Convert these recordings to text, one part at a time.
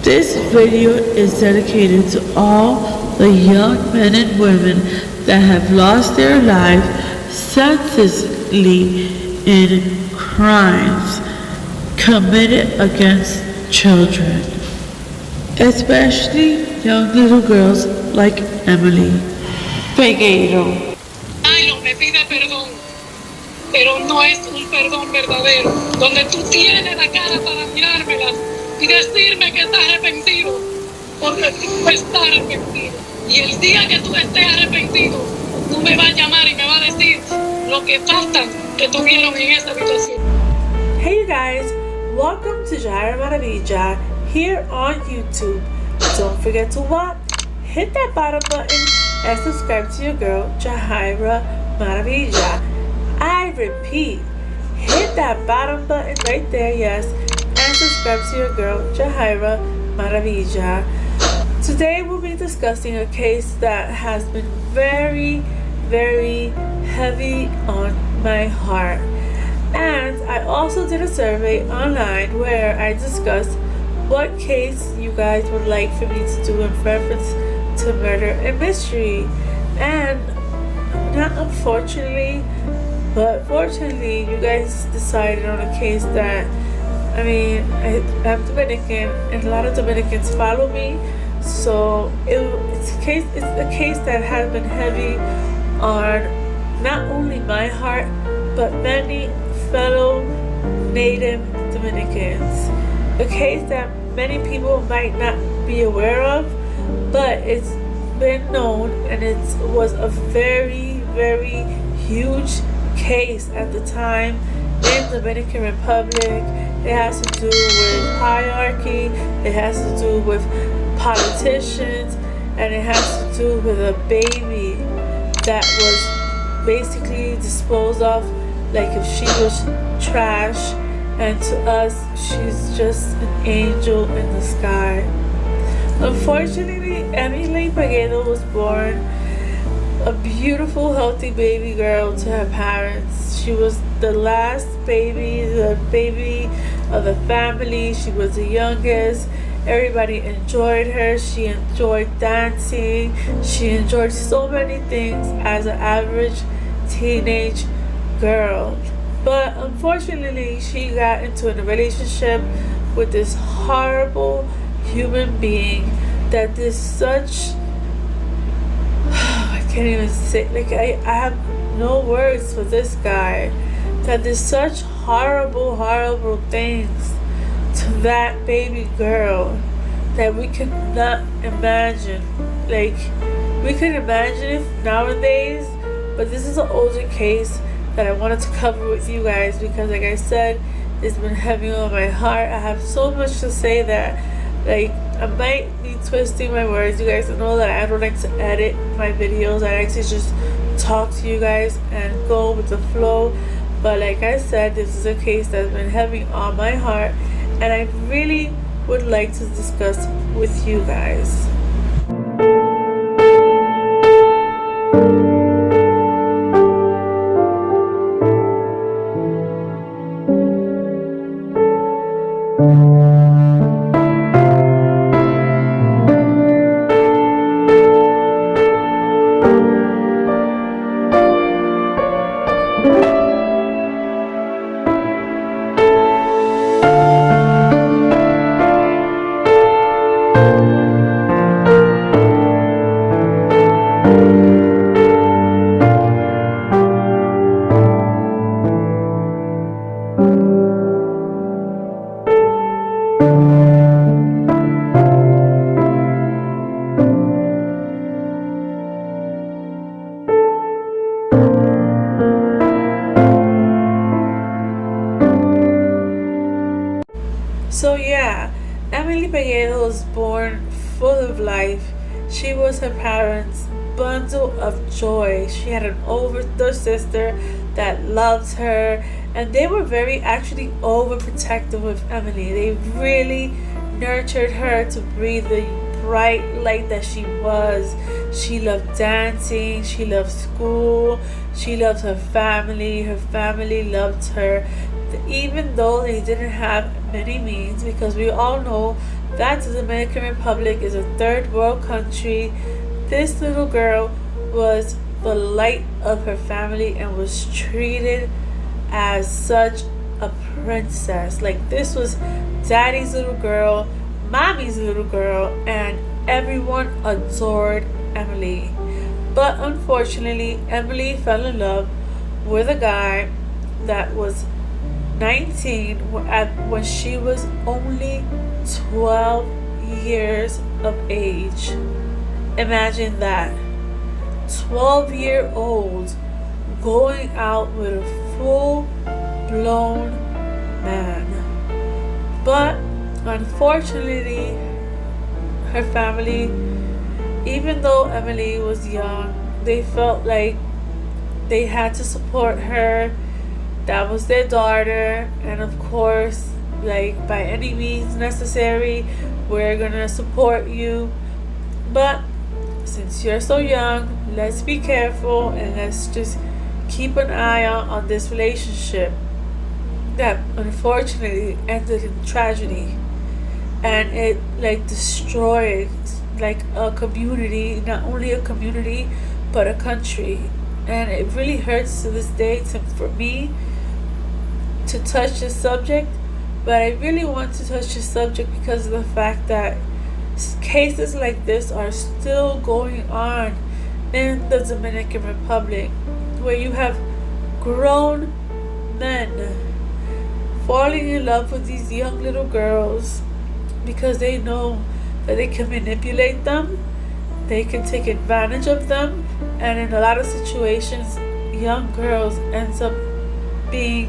This video is dedicated to all the young men and women that have lost their lives senselessly in crimes committed against children, especially young little girls like Emely. Peguero. Milo me pide perdón, pero no es un perdón verdadero, donde tú tienes la cara para mirármela y decirme que estás arrepentido, porque tú no estás arrepentido. Y el día que tú estés arrepentido, tú me vas a llamar y me vas a decir lo que faltan que tuvieron en esa habitación. Hey you guys, welcome to Jaira Maravilla here on YouTube. Don't forget to what? Hit that bottom button and subscribe to your girl Jaira Maravilla. I repeat, hit that bottom button right there, yes, and subscribe to your girl Jaira Maravilla. Today we'll be discussing a case that has been very, very heavy on my heart. And I also did a survey online where I discussed what case you guys would like for me to do in reference to murder and mystery. And not unfortunately, but fortunately, you guys decided on a case that, I'm Dominican and a lot of Dominicans follow me. So it's a case that has been heavy on not only my heart, but many fellow Native Dominicans. A case that many people might not be aware of, but it's been known, and it was a very, very huge case at the time in the Dominican Republic. It has to do with hierarchy, it has to do with politicians, and it has to do with a baby that was basically disposed of like if she was trash, and to us she's just an angel in the sky. Unfortunately, Emely Peguero was born a beautiful, healthy baby girl to her parents. She was the last baby, the baby of the family. She was the youngest. Everybody enjoyed her. She enjoyed dancing. She enjoyed so many things as an average teenage girl. But unfortunately, she got into a relationship with this horrible human being that did such I can't even say, like, I have no words for this guy, that did such horrible things to that baby girl that we could not imagine. Like, we could imagine it nowadays, but this is an older case that I wanted to cover with you guys because, like I said, it's been heavy on my heart. I have so much to say that, like, I might be twisting my words. You guys know that I don't like to edit my videos. I like to just talk to you guys and go with the flow. But like I said, this is a case that's been heavy on my heart, and I really would like to discuss with you guys. So yeah, Emely Peguero was born full of life. She was her parents' bundle of joy. She had an older sister that loved her, and they were actually overprotective of Emely. They really nurtured her to be the bright light that she was. She loved dancing, she loved school, she loved her family loved her. Even though they didn't have many means, because we all know that the Dominican Republic is a third world country. This little girl was the light of her family and was treated as such a princess. Like, this was daddy's little girl, mommy's little girl, and everyone adored Emely. But unfortunately, Emely fell in love with a guy that was 19 when she was only 12 years of age. Imagine that. 12-year-old going out with a full-blown man. But unfortunately, her family, even though Emely was young, they felt like they had to support her. That was their daughter, and of course, like, by any means necessary, we're gonna support you. But since you're so young, let's be careful and let's just keep an eye on this relationship that unfortunately ended in tragedy. And it like destroyed like a community, not only a community but a country. And it really hurts to this day for me to touch this subject, but I really want to touch this subject because of the fact that cases like this are still going on in the Dominican Republic, where you have grown men falling in love with these young little girls because they know that they can manipulate them, they can take advantage of them, and in a lot of situations, young girls ends up being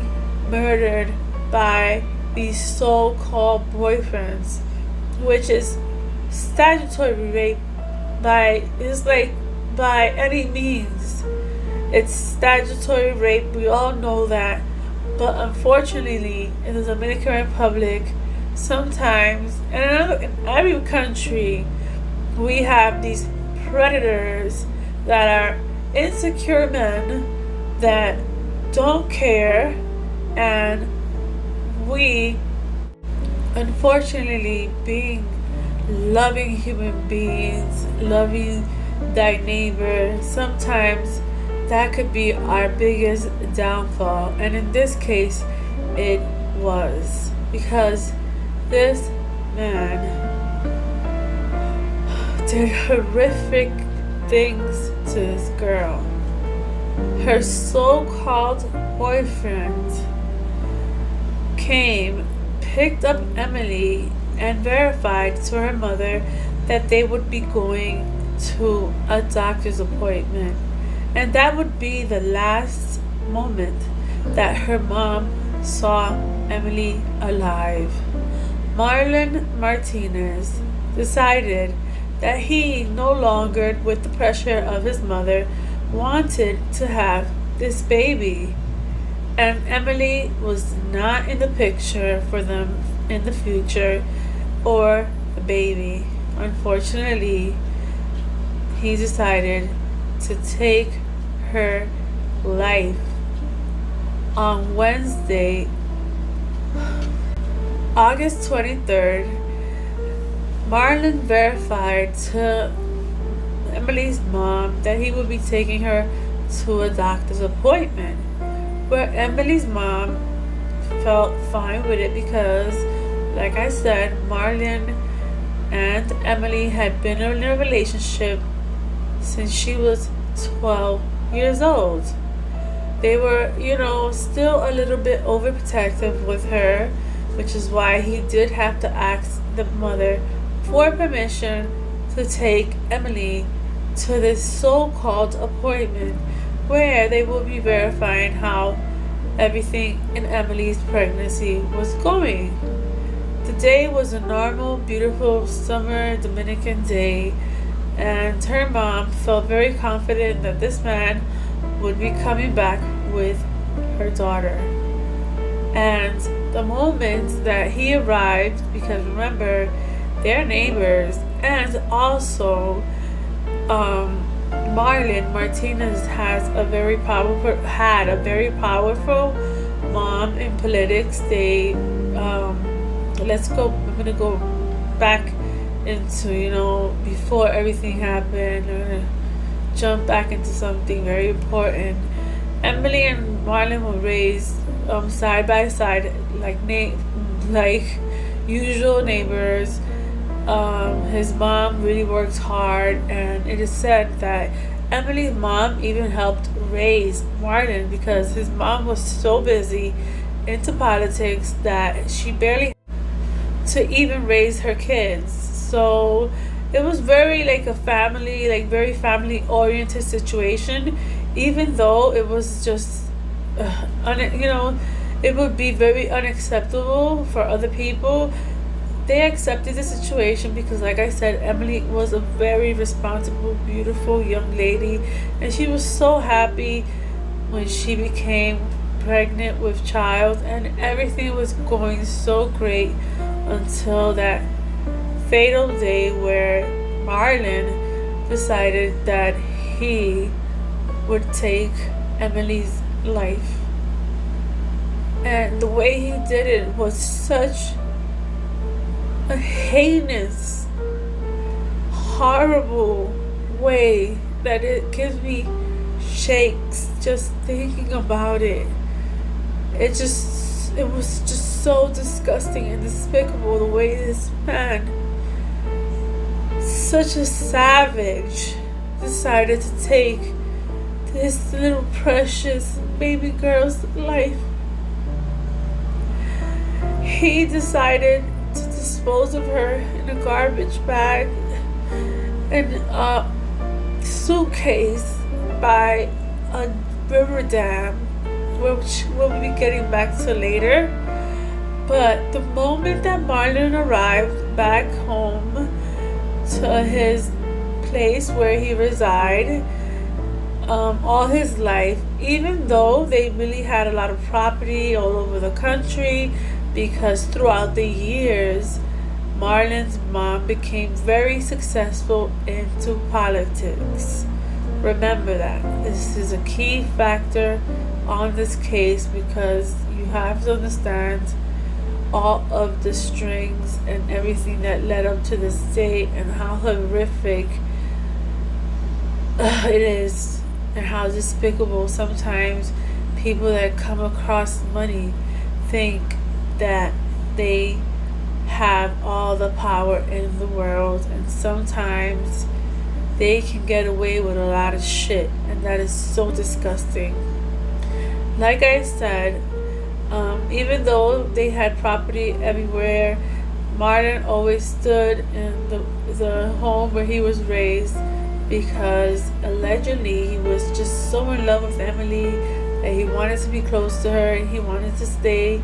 murdered by these so-called boyfriends, which is statutory rape by any means. It's statutory rape, we all know that. But unfortunately, in the Dominican Republic, sometimes, and in every country, we have these predators that are insecure men that don't care, and we, unfortunately, being loving human beings, loving thy neighbor, sometimes that could be our biggest downfall. And in this case, it was, because this man did horrific things to this girl. Her so-called boyfriend came, picked up Emely, and verified to her mother that they would be going to a doctor's appointment. And that would be the last moment that her mom saw Emely alive. Marlon Martinez decided that he, no longer with the pressure of his mother, wanted to have this baby. And Emely was not in the picture for them in the future, or the baby. Unfortunately, he decided to take her life. On Wednesday, August 23rd, Marlon verified to Emely's mom that he would be taking her to a doctor's appointment, where Emely's mom felt fine with it because, like I said, Marlon and Emely had been in a relationship since she was 12 years old. They were, still a little bit overprotective with her, which is why he did have to ask the mother for permission to take Emely to this so-called appointment where they will be verifying how everything in Emely's pregnancy was going. The day was a normal, beautiful summer Dominican day, and her mom felt very confident that this man would be coming back with her daughter. And the moment that he arrived, because remember, they're neighbors, and also Marlon Martinez had a very powerful mom in politics. I'm gonna go back into, before everything happened. We're gonna jump back into something very important. Emely and Marlon were raised side by side, like usual neighbors. His mom really works hard, and it is said that Emily's mom even helped raise Marlon because his mom was so busy into politics that she barely to even raise her kids. So it was very like a family, like very family oriented situation, even though it was just, it would be very unacceptable for other people. They accepted the situation because, like I said, Emely was a very responsible, beautiful young lady, and she was so happy when she became pregnant with child, and everything was going so great until that fatal day where Marlon decided that he would take Emily's life. And the way he did it was such a heinous, horrible way that it gives me shakes just thinking about it. It was just so disgusting and despicable the way this man, such a savage, decided to take this little precious baby girl's life. He decided to dispose of her in a garbage bag in a suitcase by a river dam, which we'll be getting back to later. But the moment that Marlon arrived back home to his place where he resided all his life, even though they really had a lot of property all over the country, because throughout the years Marlon's mom became very successful into politics. Remember that. This is a key factor on this case because you have to understand all of the strings and everything that led up to this day and how horrific it is and how despicable sometimes people that come across money think that they have all the power in the world, and sometimes they can get away with a lot of shit, and that is so disgusting. Like I said, even though they had property everywhere, Marlon always stood in the home where he was raised because allegedly he was just so in love with Emely that he wanted to be close to her and he wanted to stay,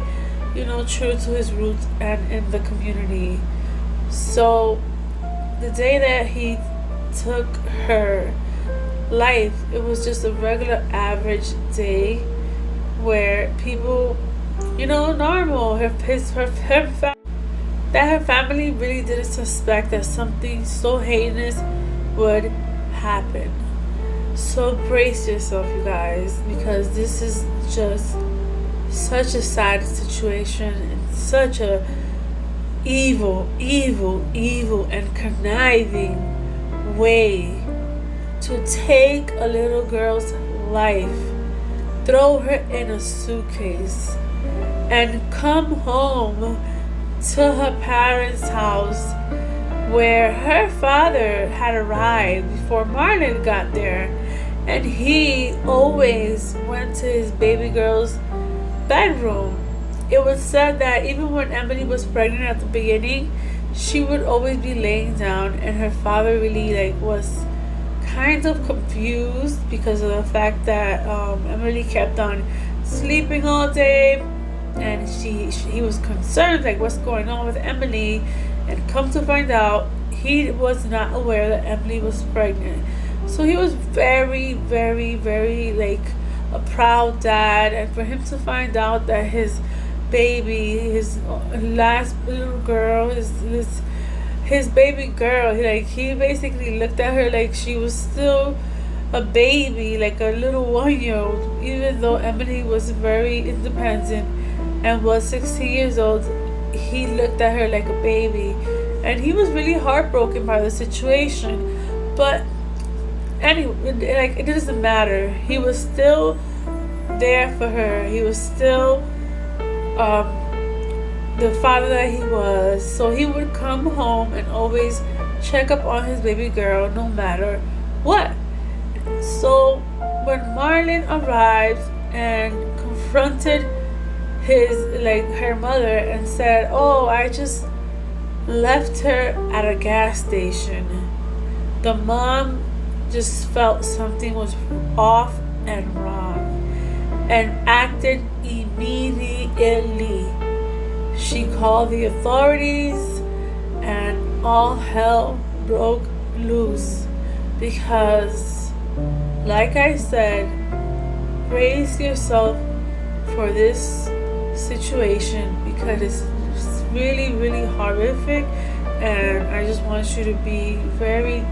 true to his roots and in the community. So the day that he took her life, it was just a regular average day where people, normal, her family really didn't suspect that something so heinous would happen. So brace yourself, you guys, because this is just such a sad situation and such a evil and conniving way to take a little girl's life, throw her in a suitcase, and come home to her parents' house where her father had arrived before Marlon got there, and he always went to his baby girl's bedroom. It was said that even when Emely was pregnant at the beginning, she would always be laying down, and her father really was kind of confused because of the fact that Emely kept on sleeping all day, and he was concerned what's going on with Emely, and come to find out he was not aware that Emely was pregnant. So he was very a proud dad, and for him to find out that his baby, his last little girl, his baby girl, he basically looked at her like she was still a baby, like a little 1-year-old, even though Emely was very independent and was 16 years old. He looked at her like a baby, and he was really heartbroken by the situation. But anyway, like, it doesn't matter. He was still there for her. He was still the father that he was. So he would come home and always check up on his baby girl no matter what. So when Marlon arrived and confronted her mother and said, "Oh, I just left her at a gas station," the mom just felt something was off and wrong and acted immediately. She called the authorities and all hell broke loose because, like I said, brace yourself for this situation because it's really, really horrific, and I just want you to be very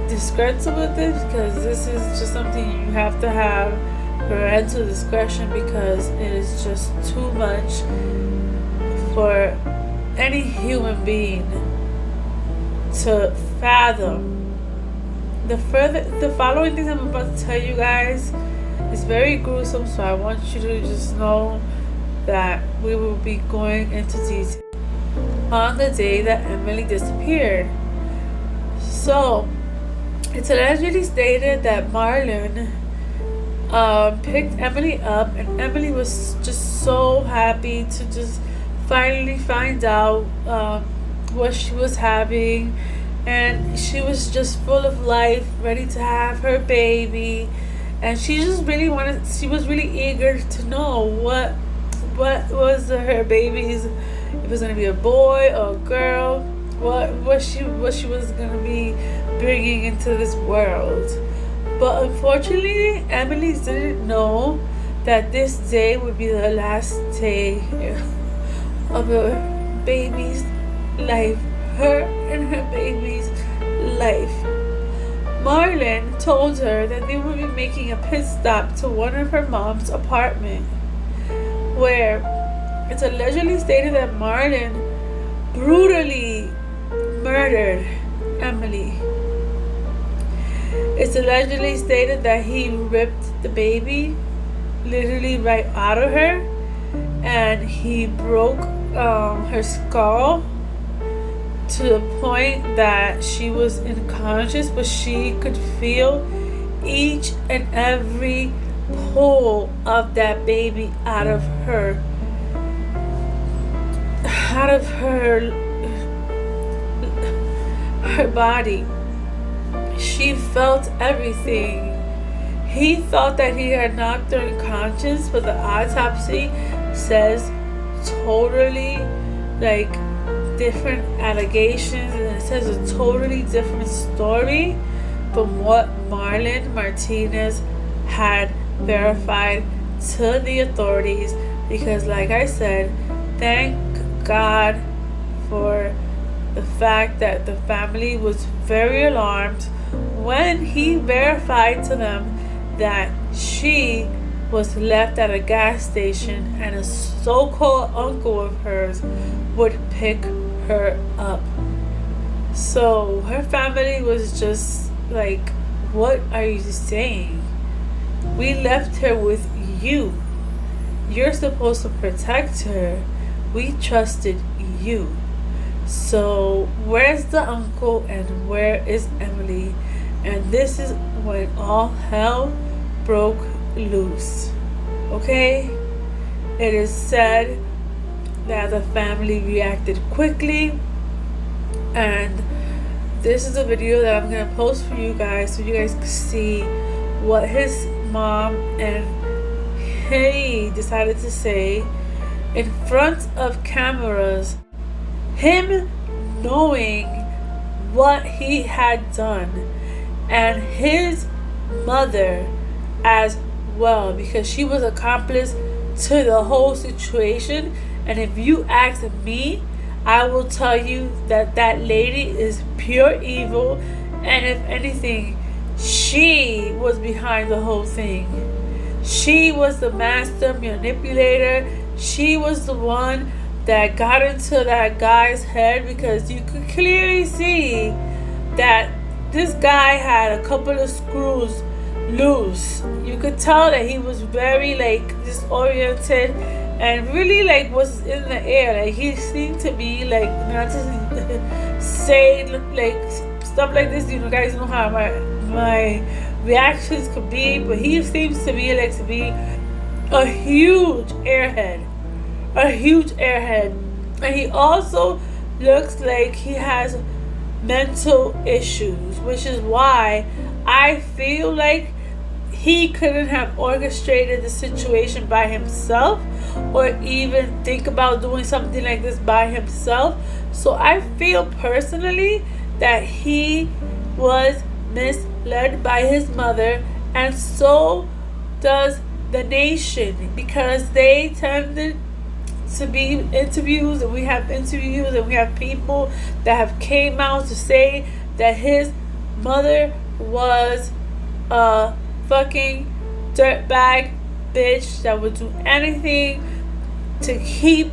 discreet with this because this is just something you have to have parental discretion because it is just too much for any human being to fathom. The following things I'm about to tell you guys is very gruesome, so I want you to just know that we will be going into detail on the day that Emely disappeared. So it's allegedly stated that Marlon picked Emely up, and Emely was just so happy to just finally find out what she was having, and she was just full of life, ready to have her baby, and she was really eager to know what was her baby's, if it was going to be a boy or a girl, what she was going to be bringing into this world. But unfortunately, Emily didn't know that this day would be the last day of her baby's life, her and her baby's life. Marlon told her that they would be making a pit stop to one of her mom's apartment, where it's allegedly stated that Marlon brutally murdered Emely. It's allegedly stated that he ripped the baby literally right out of her, and he broke her skull to the point that she was unconscious, but she could feel each and every pull of that baby out of her body. She felt everything. He thought that he had knocked her unconscious, but the autopsy says totally different allegations, and it says a totally different story from what Marlon Martinez had verified to the authorities. Because, like I said, thank God for the fact that the family was very alarmed when he verified to them that she was left at a gas station and a so-called uncle of hers would pick her up. So her family was just like, what are you saying? We left her with you. You're supposed to protect her. We trusted you. So where's the uncle and where is Emely? And this is when all hell broke loose. Okay? It is said that the family reacted quickly, and this is a video that I'm going to post for you guys so you guys can see what his mom and he decided to say in front of cameras, him knowing what he had done, and his mother as well, because she was accomplice to the whole situation. And if you ask me, I will tell you that that lady is pure evil, and if anything, she was behind the whole thing. She was the master manipulator. She was the one that got into that guy's head, because you could clearly see that this guy had a couple of screws loose. You could tell that he was very like disoriented and really like was in the air. Like he seemed to be like, not to say like stuff like this, you know, guys know how my reactions could be, but he seems to be like to be a huge airhead. And he also looks like he has mental issues, which is why I feel like he couldn't have orchestrated the situation by himself or even think about doing something like this by himself. So I feel personally that he was misled by his mother, and so does the nation, because they tended to be interviews, and we have interviews, and we have people that have came out to say that his mother was a fucking dirtbag bitch that would do anything to keep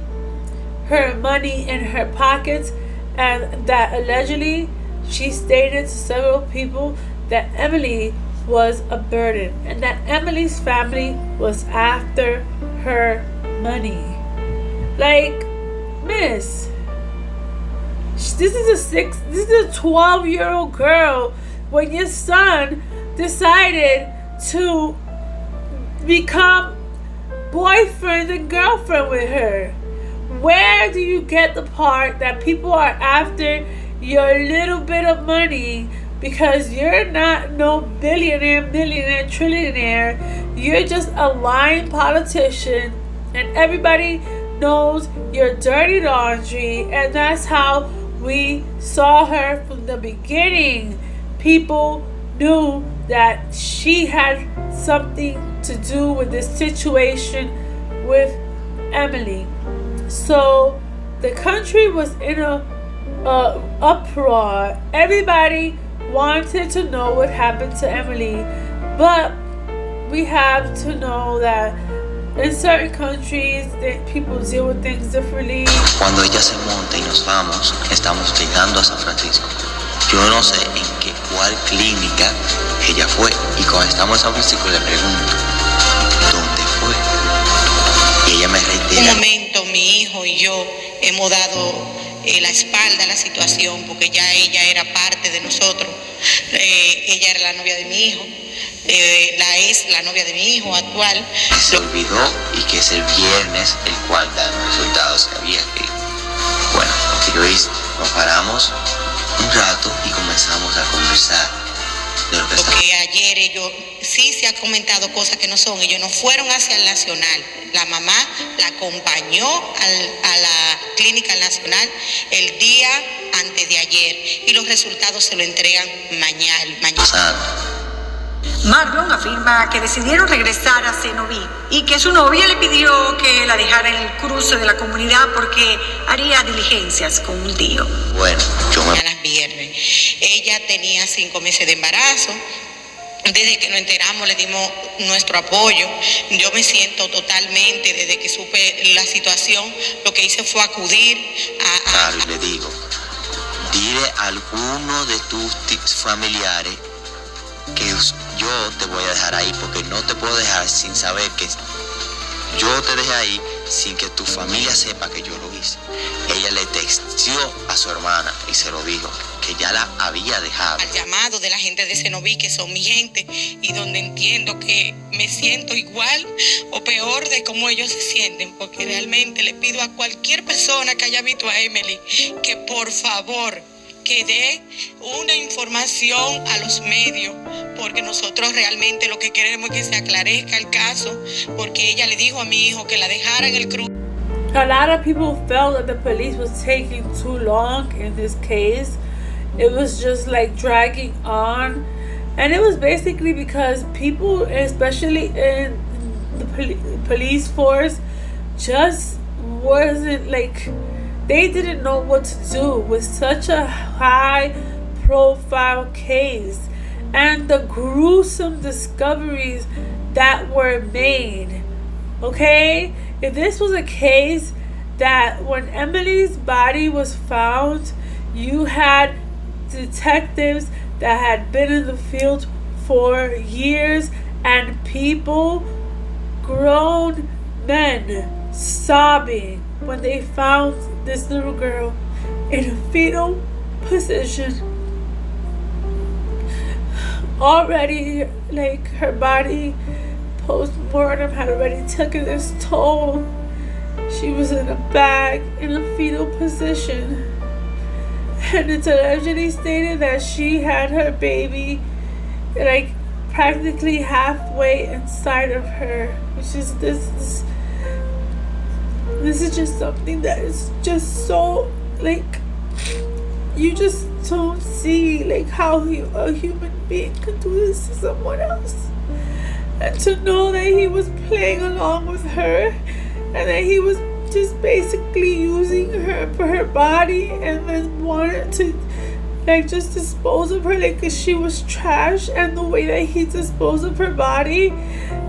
her money in her pockets, and that allegedly she stated to several people that Emely was a burden and that Emily's family was after her money. Like, miss, this is a 12-year-old girl when your son decided to become boyfriend and girlfriend with her. Where do you get the part that people are after your little bit of money because you're not no billionaire, millionaire, trillionaire? You're just a lying politician, and everybody knows your dirty laundry, and that's how we saw her from the beginning. People knew that she had something to do with this situation with Emely. So the country was in a uproar. Everybody wanted to know what happened to Emely, but we have to know that in certain countries, people deal with things differently. Cuando ella se monta y nos vamos, estamos llegando a San Francisco. Yo no sé en cuál clínica ella fue. Y cuando estamos en San Francisco le pregunto, ¿dónde fue? Y ella me reitera. Un momento, mi hijo y yo hemos dado la espalda a la situación porque ya ella era parte de nosotros. Ella era la novia de mi hijo. Es la novia de mi hijo actual. Se olvidó y que es el viernes el cual da el resultado. Sabía que, bueno, lo que yo hice, nos paramos un rato y comenzamos a conversar de lo que porque ayer ellos sí se ha comentado cosas que no son. Ellos no fueron hacia el Nacional. La mamá la acompañó a la clínica nacional el día antes de ayer y los resultados se lo entregan mañana. Marlon afirma que decidieron regresar a Cenoví y que su novia le pidió que la dejara en el cruce de la comunidad porque haría diligencias con un tío. Bueno, yo me... Las viernes. Ella tenía 5 meses de embarazo. Desde que nos enteramos le dimos nuestro apoyo. Yo me siento totalmente, desde que supe la situación, lo que hice fue acudir a... Claro, y le digo, dile a alguno de tus familiares que yo te voy a dejar ahí, porque no te puedo dejar sin saber que yo te dejé ahí sin que tu familia sepa que yo lo hice. Ella le textió a su hermana y se lo dijo, que ya la había dejado. Al llamado de la gente de Cenoví, que son mi gente, y donde entiendo que me siento igual o peor de cómo ellos se sienten, porque realmente le pido a cualquier persona que haya visto a Emely que por favor que dé una información a los medios, porque nosotros realmente lo que queremos es que se aclarezca el caso, porque ella le dijo a mi hijo que la dejara en el cruce. A lot of people felt that the police was taking too long in this case. It was just like dragging on, and it was basically because people, especially in the police force, just wasn't like, they didn't know what to do with such a high profile case and the gruesome discoveries that were made. Okay? If this was a case that when Emily's body was found, you had detectives that had been in the field for years and people, grown men, sobbing when they found this little girl in a fetal position. Already, like, her body post-mortem had already taken its toll. She was in a bag in a fetal position. And it's allegedly stated that she had her baby, like, practically halfway inside of her. Which is, this is just something that is just so, like, you just don't see, like, how a human being could do this to someone else. And to know that he was playing along with her and that he was just basically using her for her body and then wanted to, like, just dispose of her, like, 'cause she was trash, and the way that he disposed of her body,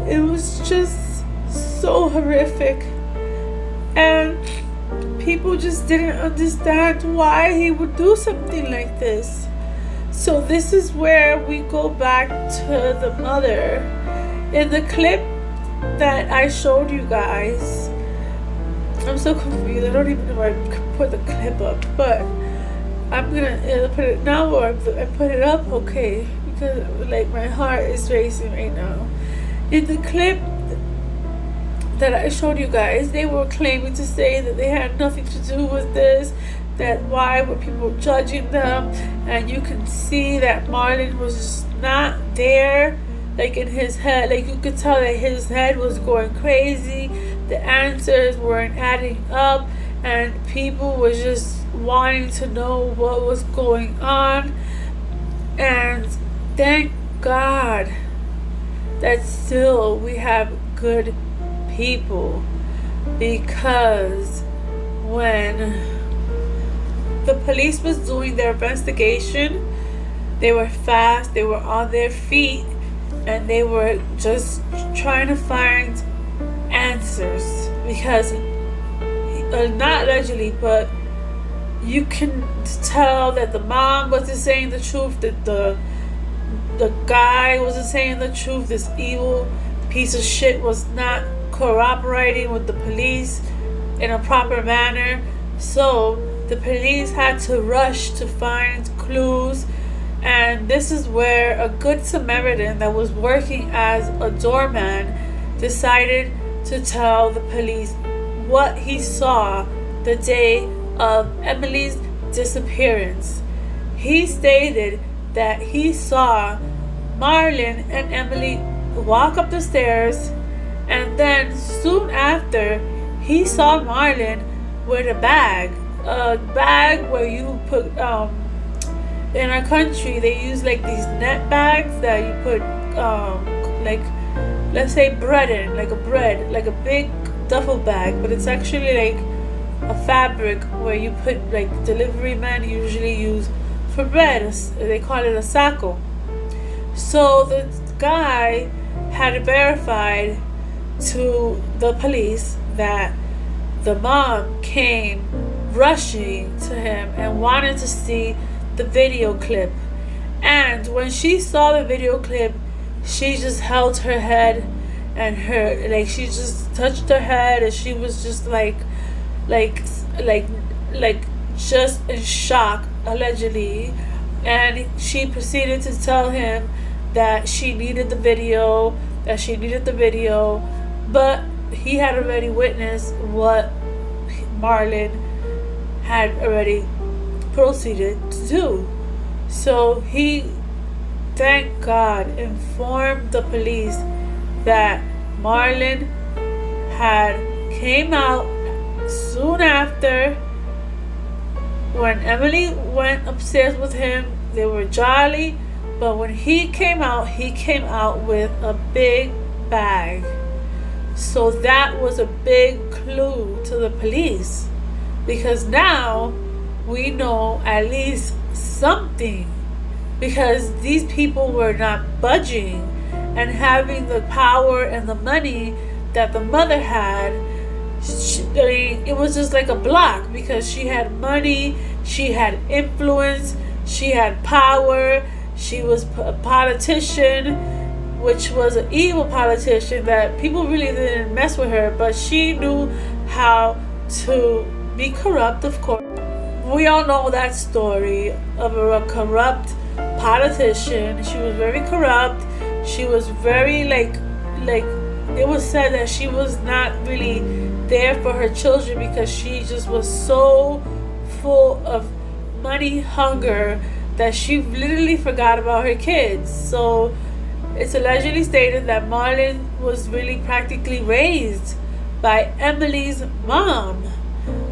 it was just so horrific. And people just didn't understand why he would do something like this. So this is where we go back to the mother. In the clip that I showed you guys, I'm so confused. I don't even know where I put the clip up, but I'm gonna put it now, or I put it up, okay? Because, like, my heart is racing right now. In the clip that I showed you guys, they were claiming to say that they had nothing to do with this, that why were people judging them, and you can see that Marlon was just not there, like, in his head. Like, you could tell that his head was going crazy, the answers weren't adding up, and people were just wanting to know what was going on. And thank God that still we have good people, because when the police was doing their investigation, they were fast, they were on their feet, and they were just trying to find answers, because not allegedly, but you can tell that the mom wasn't saying the truth, that the guy wasn't saying the truth, this evil piece of shit was not cooperating with the police in a proper manner. So the police had to rush to find clues, and this is where a good Samaritan that was working as a doorman decided to tell the police what he saw the day of Emily's disappearance. He stated that he saw Marlon and Emely walk up the stairs, and then soon after he saw Marlon with a bag where you put in our country they use like these net bags that you put like, let's say, bread in, like a big duffel bag, but it's actually like a fabric where you put, like, delivery men usually use for bread. They call it a sacco. So the guy had verified to the police that the mom came rushing to him and wanted to see the video clip. And when she saw the video clip, she just held her head, and she just touched her head, and she was just like just in shock, allegedly. And she proceeded to tell him that she needed the video, but he had already witnessed what Marlon had already proceeded to do. So he, thank God, informed the police that Marlon had came out soon after. When Emely went upstairs with him, they were jolly, but when he came out with a big bag. So that was a big clue to the police, because now we know at least something, because these people were not budging, and having the power and the money that the mother had, it was just like a block because she had money, she had influence, she had power, she was a politician, which was an evil politician that people really didn't mess with her, but she knew how to be corrupt, of course. We all know that story of a corrupt politician. She was very corrupt. She was very like it was said that she was not really there for her children because she just was so full of money hunger that she literally forgot about her kids. So it's allegedly stated that Marlon was really practically raised by Emely's mom.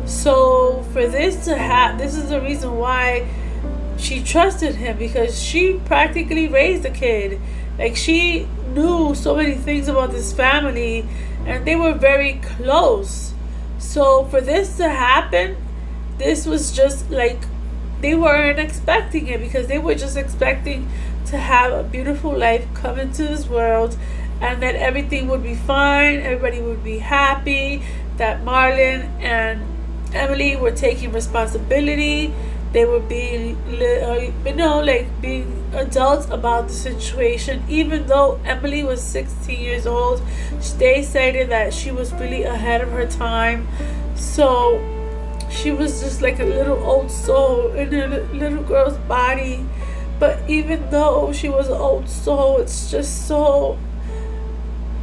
So for this to happen, this is the reason why she trusted him, because she practically raised the kid. Like, she knew so many things about this family and they were very close. So for this to happen, this was just like, they weren't expecting it, because they were just expecting to have a beautiful life come into this world and that everything would be fine, everybody would be happy, that Marlon and Emely were taking responsibility. They were being, being adults about the situation. Even though Emely was 16 years old, they stated that she was really ahead of her time. So she was just like a little old soul in a little girl's body. But even though she was an old soul, it's just so,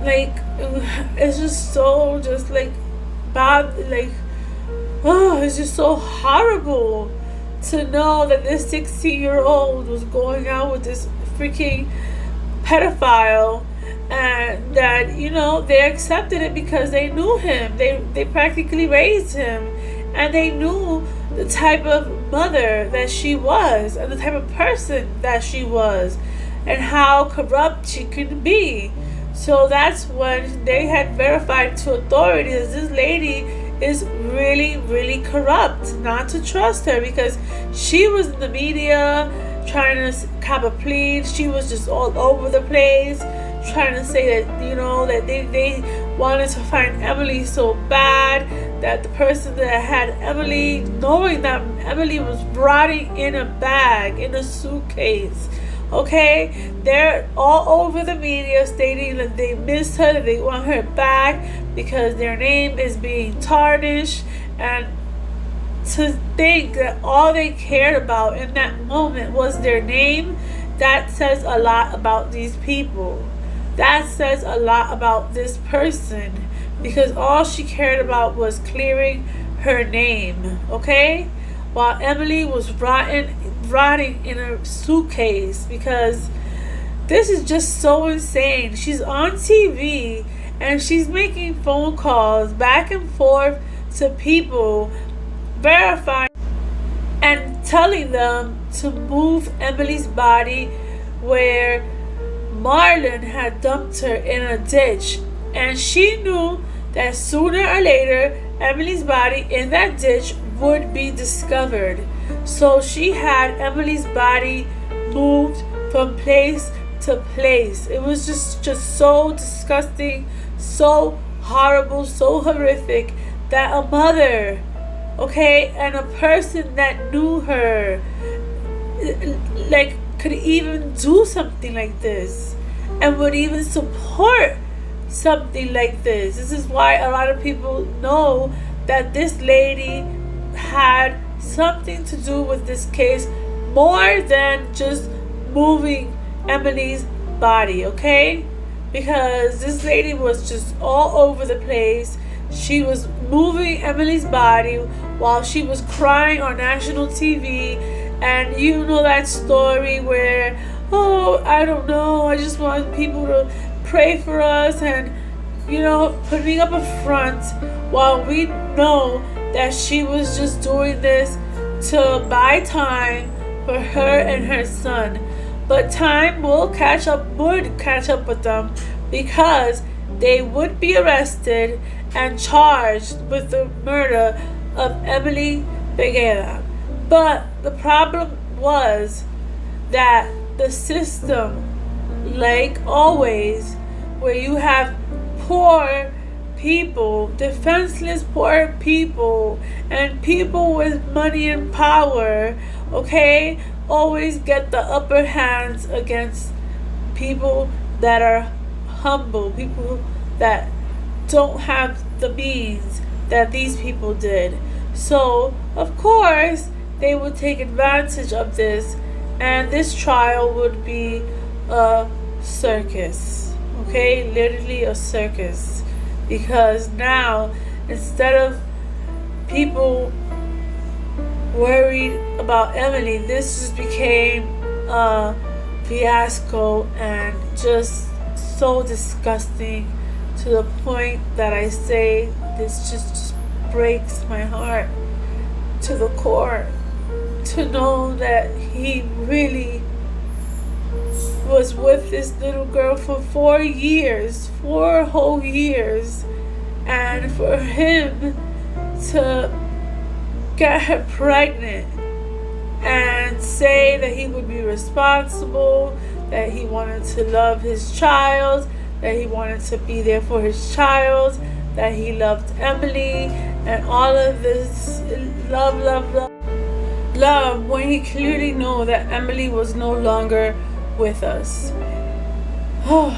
it's just so, bad, it's just so horrible to know that this 16-year-old was going out with this freaking pedophile, and that, they accepted it because they knew him. They practically raised him, and they knew the type of mother that she was and the type of person that she was and how corrupt she could be. So that's when they had verified to authorities this lady is really, really corrupt, not to trust her, because she was in the media trying to cop a plea. She was just all over the place trying to say that, that they wanted to find Emely so bad, that the person that had Emely, knowing that Emely was rotting in a bag, in a suitcase, okay, they're all over the media stating that they miss her, that they want her back because their name is being tarnished. And to think that all they cared about in that moment was their name, that says a lot about these people. That says a lot about this person, because all she cared about was clearing her name, okay? While Emely was rotting in a suitcase, because this is just so insane. She's on TV and she's making phone calls back and forth to people, verifying and telling them to move Emely's body where Marlon had dumped her in a ditch. And she knew that sooner or later Emely's body in that ditch would be discovered. So she had Emely's body moved from place to place. It was just so disgusting, so horrible, so horrific, that a mother, okay, and a person that knew her, could even do something like this and would even support something like this. This is why a lot of people know that this lady had something to do with this case more than just moving Emely's body, okay? Because this lady was just all over the place. She was moving Emely's body while she was crying on national TV. And you know that story where, I don't know, I just want people to pray for us, and putting up a front, while we know that she was just doing this to buy time for her and her son. But time would catch up with them, because they would be arrested and charged with the murder of Emely Peguero. But the problem was that the system, like always, where you have poor people, defenseless poor people, and people with money and power, okay, always get the upper hands against people that are humble, people that don't have the means that these people did. So, of course, they would take advantage of this, and this trial would be a circus, okay? Literally a circus. Because now, instead of people worried about Emely, this just became a fiasco and just so disgusting, to the point that I say this just breaks my heart to the core, to know that he really was with this little girl for 4 years, 4 whole years, and for him to get her pregnant and say that he would be responsible, that he wanted to love his child, that he wanted to be there for his child, that he loved Emely, and all of this love, when he clearly knew that Emely was no longer with us. Oh,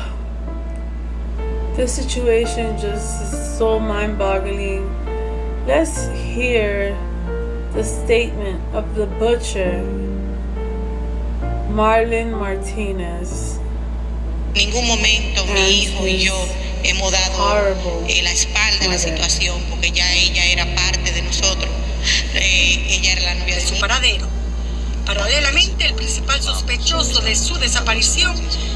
this situation just is so mind-boggling. Let's hear the statement of the butcher, Marlon Martinez. En ningún momento mi hijo y yo hemos dado la espalda a la situación, porque ya ella era parte de nosotros. Ella era la novia de su mi paradero. Paralelamente, el principal sospechoso de su desaparición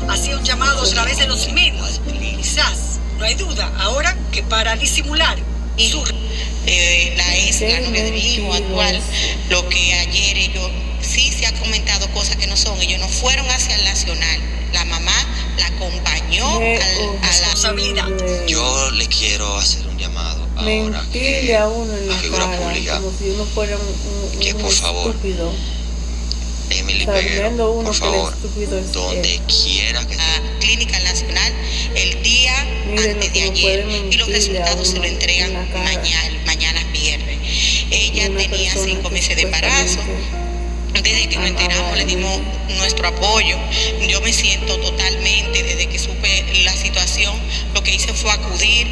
hacía un llamado a través de los medios. Quizás, no hay duda, ahora que para disimular hijo, la novia de mi hijo actual, lo que ayer ellos sí se ha comentado cosas que no son, ellos no fueron hacia el Nacional. La mamá la acompañó a la responsabilidad. Yo le quiero hacer un llamado ahora que la figura pública, que por favor, Emely Peguero, por favor, donde quiera que esté. Clínica Nacional el día antes de ayer, y los resultados se lo entregan mañana viernes. Ella tenía 5 meses de embarazo. Desde que nos enteramos le dimos nuestro apoyo. Yo me siento totalmente, desde que supe la situación, lo que hice fue acudir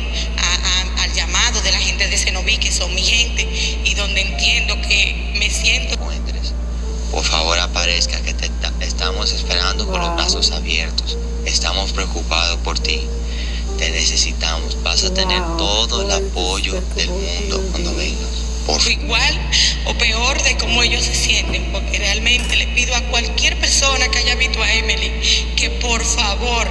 al llamado de la gente de Cenoví, que son mi gente, y donde entiendo que me siento. Por favor, aparezca, que te estamos esperando con los brazos abiertos. Estamos preocupados por ti. Te necesitamos. Vas a tener todo el apoyo del mundo cuando vengas. Igual o peor de cómo ellos se sienten, porque realmente le pido a cualquier persona que haya visto a Emely que por favor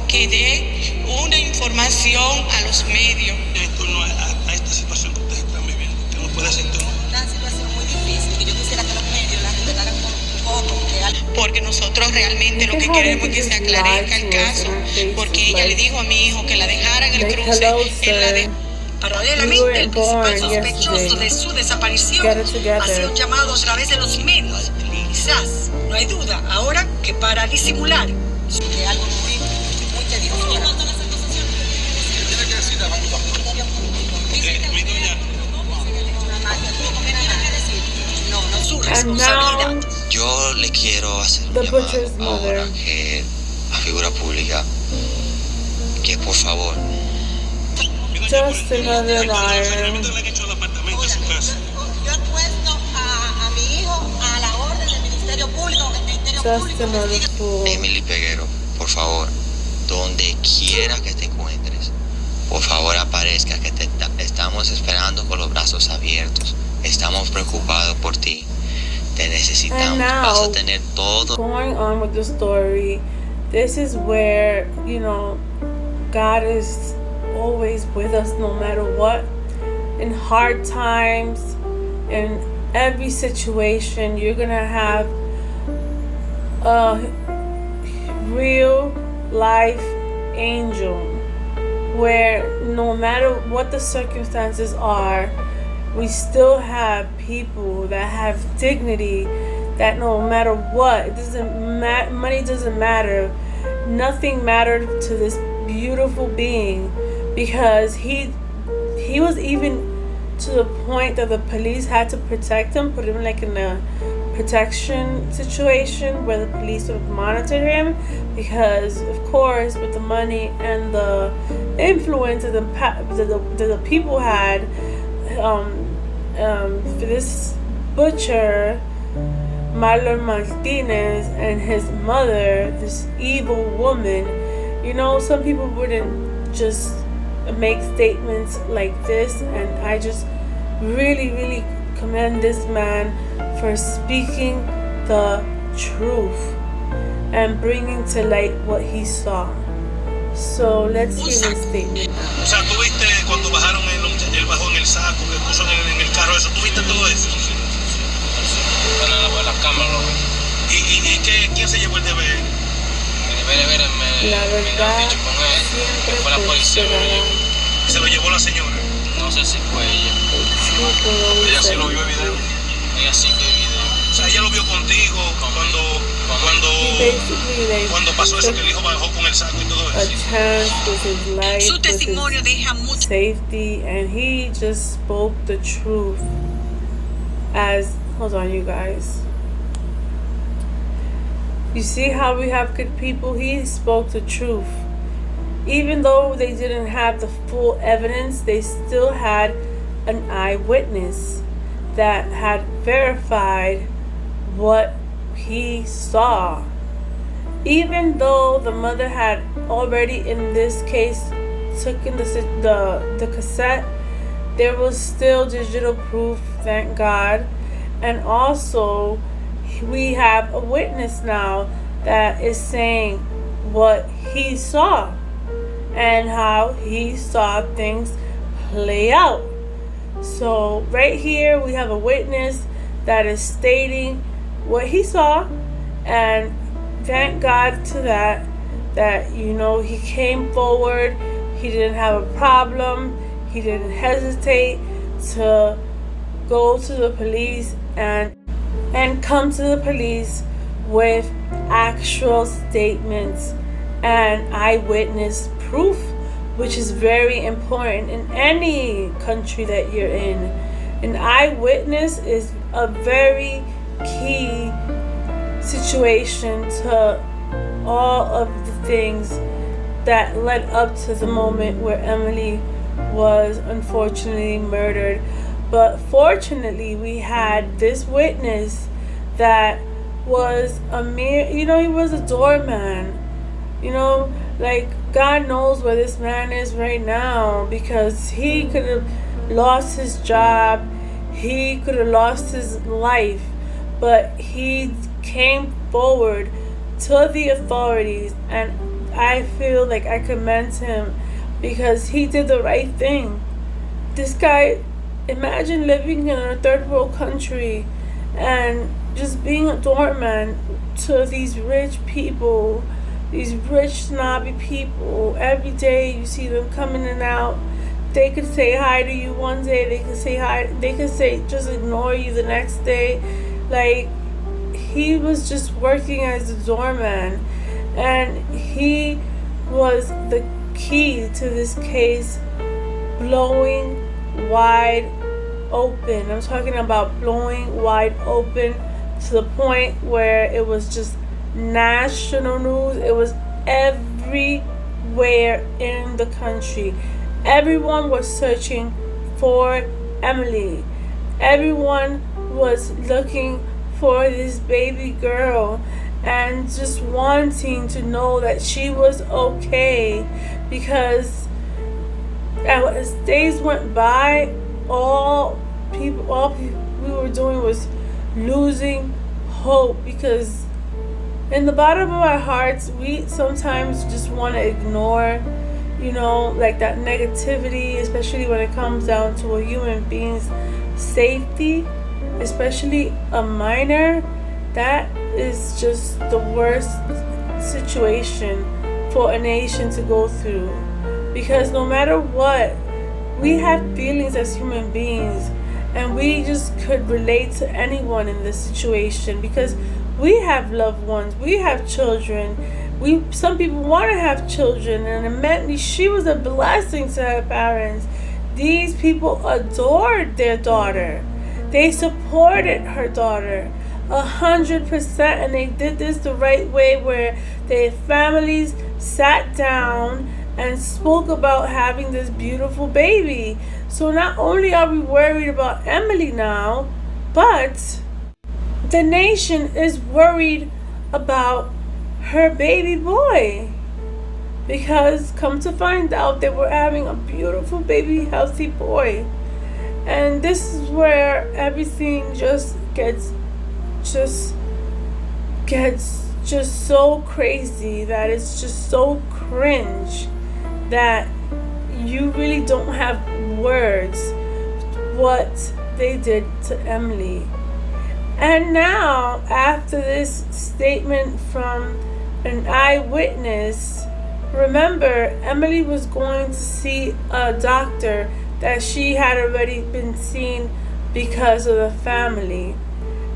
que dé una información a los medios. En torno a esta situación que ustedes están viviendo, ¿qué nos puede decir tú? Una situación muy difícil, que yo quisiera que los medios la respetaran un poco. Porque nosotros realmente lo que queremos es que se aclarezca el caso, porque ella le dijo a mi hijo que la dejara en el cruce, él la dejó. Paralelamente, el principal sospechoso de su desaparición hacía un llamado a través de los medios. Quizás, no hay duda, ahora que para disimular. Que algo muy tedioso. ¿Y cuánto las acusaciones? Tiene que decir a mi doña. No, su responsabilidad. Yo le quiero hacer un llamado ahora que la figura pública, que por favor. Just another liar. Yo he puesto a mi hijo a la orden del Ministerio Público. Just another fool. Emely Peguero, por favor, donde quiera que te encuentres, por favor aparezca, que te estamos esperando con los brazos abiertos. Estamos preocupados por ti. Te necesitamos. Vas a tener todo. Going on with the story, this is where, God is always with us no matter what. In hard times, in every situation, you're gonna have a real life angel where no matter what the circumstances are, we still have people that have dignity, that no matter what, it doesn't money doesn't matter, nothing mattered to this beautiful being, because he he was even to the point that the police had to protect him, put him like in a protection situation where the police would monitor him, because of course with the money and the influence that the people had, for this butcher Marlon Martinez and his mother, this evil woman, you know, some people wouldn't just make statements like this. And I just really commend this man for speaking the truth and bringing to light what he saw. So let's hear his statement. O sea, ¿tú viste cuando bajaron él bajó en el saco, que puso en el carro eso? ¿Tú viste todo eso? Bueno, las cámaras lo vi. ¿Y quién se llevó el deber? El deber me han dicho con él, que fue la policía. ¿Y se lo llevó la señora? No sé si fue ella. Ella sí lo vio el video. Ella sí que el video. O sea, ella lo vio contigo cuando pasó eso, que el hijo bajó con el saco y todo eso. Su testimonio deja mucho. Safety, and he just spoke the truth. Hold on, you guys. You see how we have good people? He spoke the truth. Even though they didn't have the full evidence, they still had an eyewitness that had verified what he saw. Even though the mother had already, in this case, taken the cassette, there was still digital proof, thank God. And also, we have a witness now that is saying what he saw and how he saw things play out. So right here we have a witness that is stating what he saw, and thank God to that you know, he came forward. He didn't have a problem. He didn't hesitate to go to the police and come to the police with actual statements and eyewitness proof, which is very important in any country that you're in. An eyewitness is a very key situation to all of the things that led up to the moment where Emely was unfortunately murdered. But fortunately, we had this witness that was a mere, you know, he was a doorman. You know, like, God knows where this man is right now, because he could have lost his job, he could have lost his life, but he came forward to the authorities, and I feel like I commend him because he did the right thing. This guy, imagine living in a third world country and just being a doorman to these rich people, these rich snobby people. Every day you see them coming in and out. They could say hi to you one day, they could say hi, they could say just ignore you the next day. Like, he was just working as a doorman, and he was the key to this case blowing wide open. I'm talking about blowing wide open to the point where it was just national news. It was everywhere in the country. Everyone was searching for Emely. Everyone was looking for this baby girl and just wanting to know that she was okay, because as days went by, all we were doing was losing hope, because in the bottom of our hearts we sometimes just want to ignore, you know, like that negativity, especially when it comes down to a human being's safety, especially a minor. That is just the worst situation for a nation to go through, because no matter what, we have feelings as human beings, and we just could relate to anyone in this situation, because we have loved ones, we have children. Some people want to have children, and it meant she was a blessing to her parents. these people adored their daughter. They supported her daughter 100%, and they did this the right way, where their families sat down and spoke about having this beautiful baby. So not only are we worried about Emely now, but the nation is worried about her baby boy. Because come to find out, they were having a beautiful baby, healthy boy. And this is where everything just gets so crazy, that it's just so cringe that you really don't have words what they did to Emely. And now, after this statement from an eyewitness, remember, Emely was going to see a doctor that she had already been seen because of the family.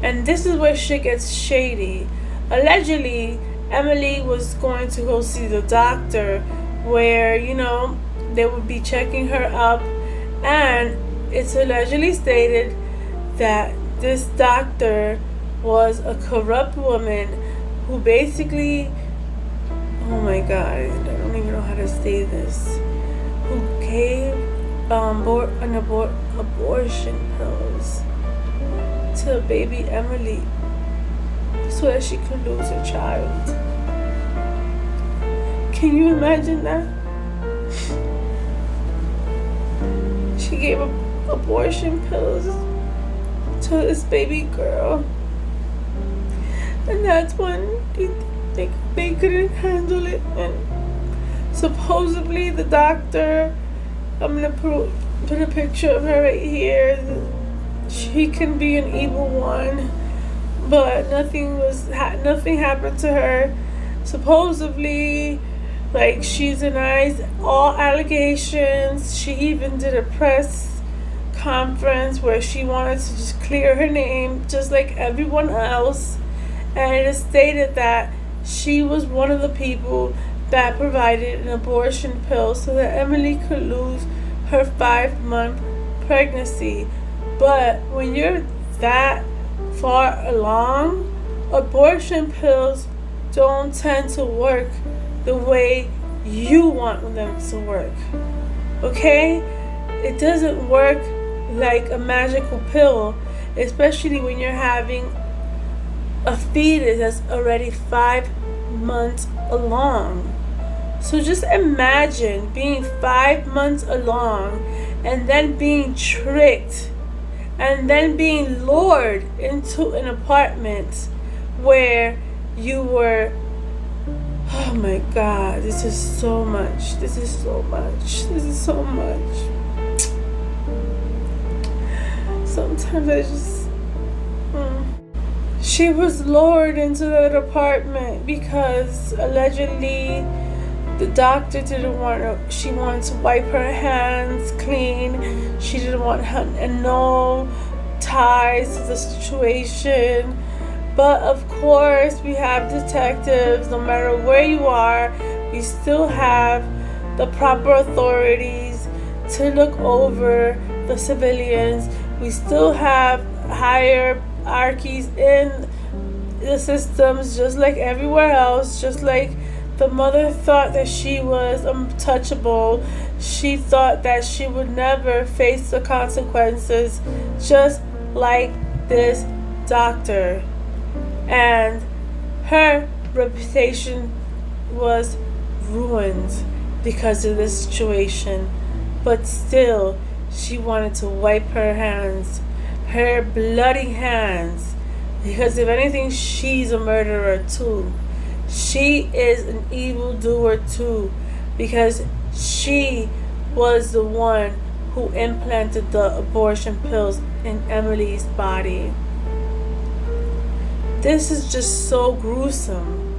And this is where shit gets shady. Allegedly, Emely was going to go see the doctor where, they would be checking her up. And it's allegedly stated that this doctor was a corrupt woman who basically, oh my god, I don't even know how to say this, who gave abortion pills to baby Emely so that she could lose her child. Can you imagine that? She gave abortion pills to this baby girl, and that's when they couldn't handle it. And supposedly the doctor, I'm gonna put a picture of her right here. She can be an evil one, but nothing happened to her. Supposedly, she denies all allegations. She even did a press conference where she wanted to just clear her name, just like everyone else. And it is stated that she was one of the people that provided an abortion pill so that Emely could lose her 5-month pregnancy. But when you're that far along, abortion pills don't tend to work the way you want them to work. Okay? It doesn't work like a magical pill, especially when you're having a fetus that's already 5 months along. So just imagine being 5 months along and then being tricked and then being lured into an apartment where you were, oh my god, this is so much. Sometimes I just she was lured into that apartment because allegedly the doctor she wanted to wipe her hands clean. She didn't want no ties to the situation. But of course, we have detectives. No matter where you are, we still have the proper authorities to look over the civilians. We still have hierarchies in the systems, just like everywhere else. Just like the mother thought that she was untouchable, she thought that she would never face the consequences, just like this doctor. And her reputation was ruined because of this situation. But still, she wanted to wipe her hands, her bloody hands, because if anything, she's a murderer too. She is an evildoer too, because she was the one who implanted the abortion pills in Emely's body. This is just so gruesome.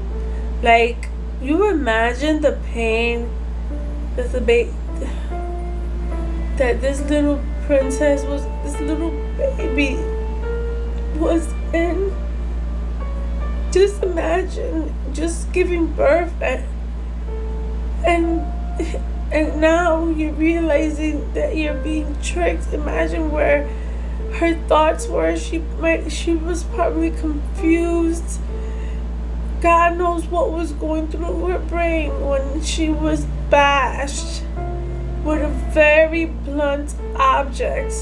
Like, you imagine the pain that that this little baby was in. Just imagine just giving birth and And now you're realizing that you're being tricked. Imagine where her thoughts were. She was probably confused. God knows what was going through her brain when she was bashed with a very blunt object.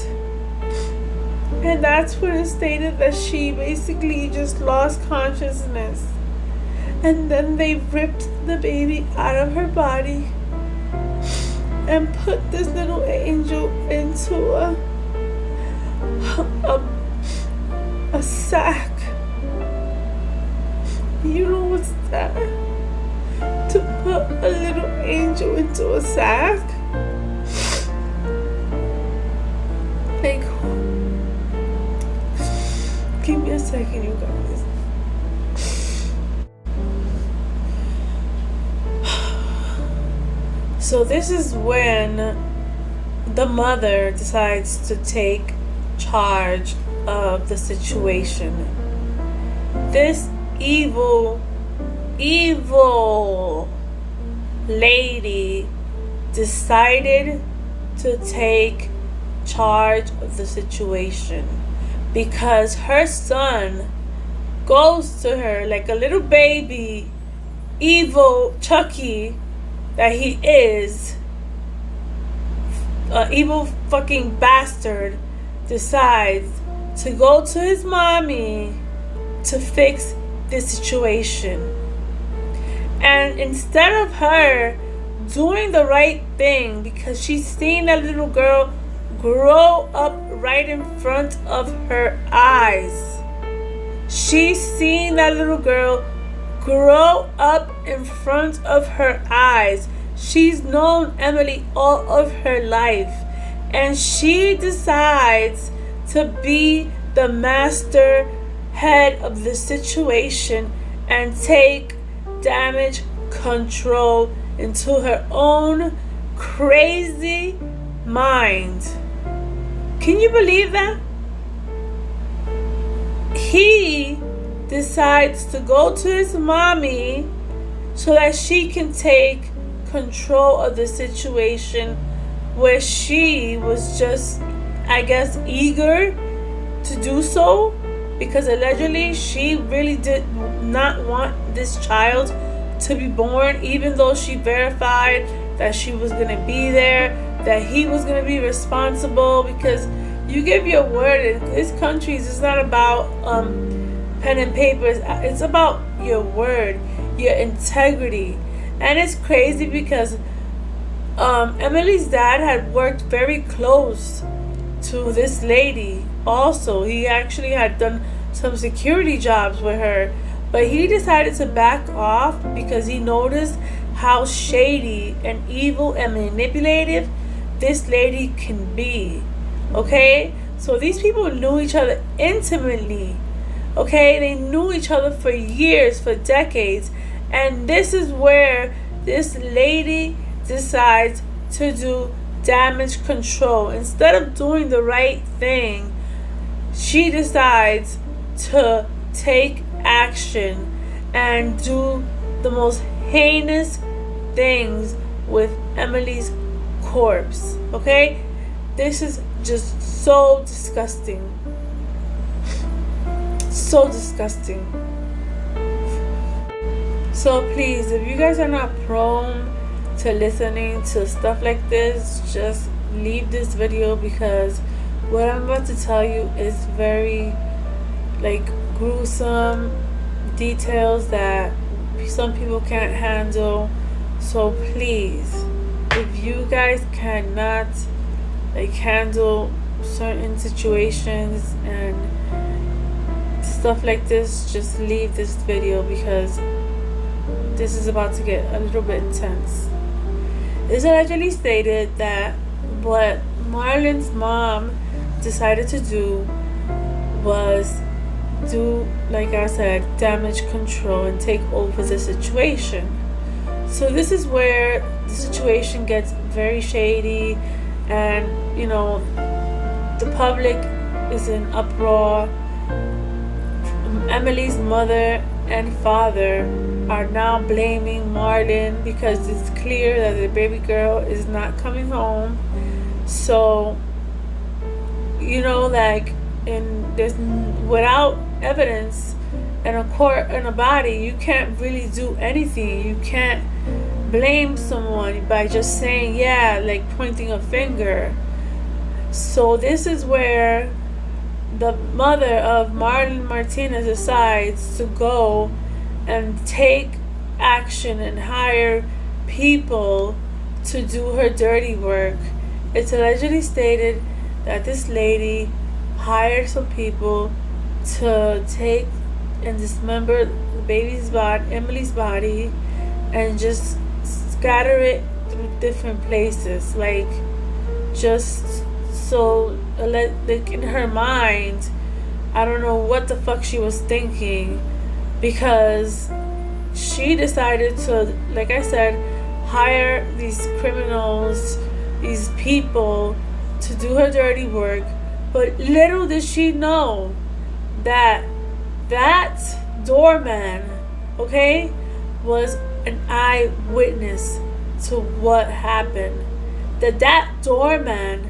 And that's when it stated that she basically just lost consciousness. And then they ripped the baby out of her body and put this little angel into a sack. You know what's that? To put a little angel into a sack? Like, give me a second, you guys. So this is when the mother decides to take charge of the situation. This evil lady decided to take charge of the situation because her son goes to her like a little baby, evil Chucky that he is, an evil fucking bastard, decides to go to his mommy to fix this situation. And instead of her doing the right thing, because she's seen that little girl grow up right in front of her eyes. She's seen that little girl grow up in front of her eyes. She's known Emely all of her life. And she decides to be the master head of the situation and take damage control into her own crazy mind. Can you believe that? He decides to go to his mommy so that she can take control of the situation, where she was just, I guess, eager to do so, because allegedly she really did not want this child to be born, even though she verified that she was going to be there, that he was going to be responsible. Because you give your word in this country, it's not about pen and paper. It's about your word, your integrity. And it's crazy because Emely's dad had worked very close to this lady also. He actually had done some security jobs with her, but he decided to back off because he noticed how shady and evil and manipulative this lady can be. Okay, so these people knew each other intimately. Okay, they knew each other for years, for decades. And this is where this lady decides to do damage control. Instead of doing the right thing, she decides to take action and do the most heinous things with Emely's corpse. Okay? This is just so disgusting. So disgusting. So please, if you guys are not prone to listening to stuff like this, just leave this video, because what I'm about to tell you is very gruesome details that some people can't handle. So please, if you guys cannot handle certain situations and stuff like this, just leave this video, because this is about to get a little bit intense. It's allegedly stated that what Marlon's mom decided to do was do, like I said, damage control and take over the situation. So this is where the situation gets very shady, and the public is in uproar. Emely's mother and father are now blaming Marlon because it's clear that the baby girl is not coming home. So, like, without evidence in a court in a body, you can't really do anything. You can't blame someone by just saying, yeah, like pointing a finger. So this is where the mother of Marlon Martinez decides to go and take action and hire people to do her dirty work. It's allegedly stated that this lady hired some people to take and dismember the baby's body, Emely's body, and just scatter it through different places, like just so, like, in her mind, I don't know what the fuck she was thinking, because she decided to, like I said, hire these criminals, these people to do her dirty work. But little did she know that that doorman, okay, was an eyewitness to what happened. That doorman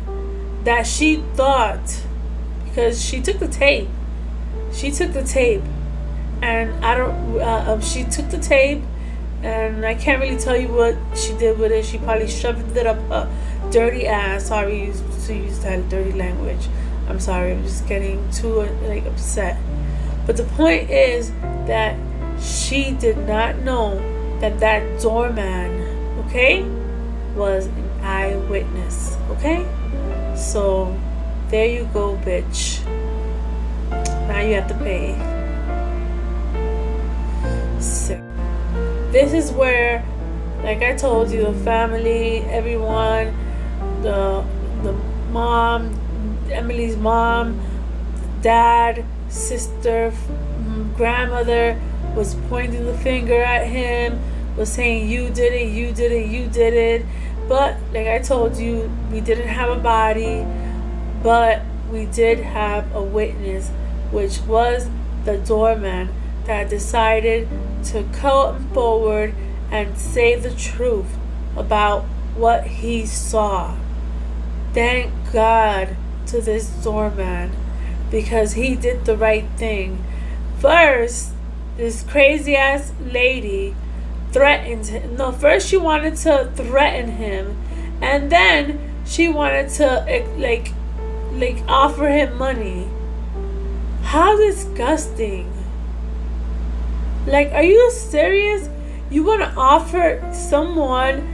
that she thought, because she took the tape, and she took the tape, and I can't really tell you what she did with it. She probably shoved it up her dirty ass. Sorry to use that dirty language. I'm sorry, I'm just getting too upset. But the point is that she did not know that doorman, okay, was an eyewitness, okay? So there you go, bitch. Now you have to pay. So this is where, like I told you, the family, everyone, the mom, Emily's mom, dad, sister, grandmother was pointing the finger at him, was saying, you did it, you did it, you did it. But like I told you, we didn't have a body, but we did have a witness, which was the doorman that decided to come forward and say the truth about what he saw. Thank God to this doorman, because he did the right thing. First, this crazy ass lady threatened him. No, first she wanted to threaten him, and then she wanted to like offer him money. How disgusting. Like, are you serious? You want to offer someone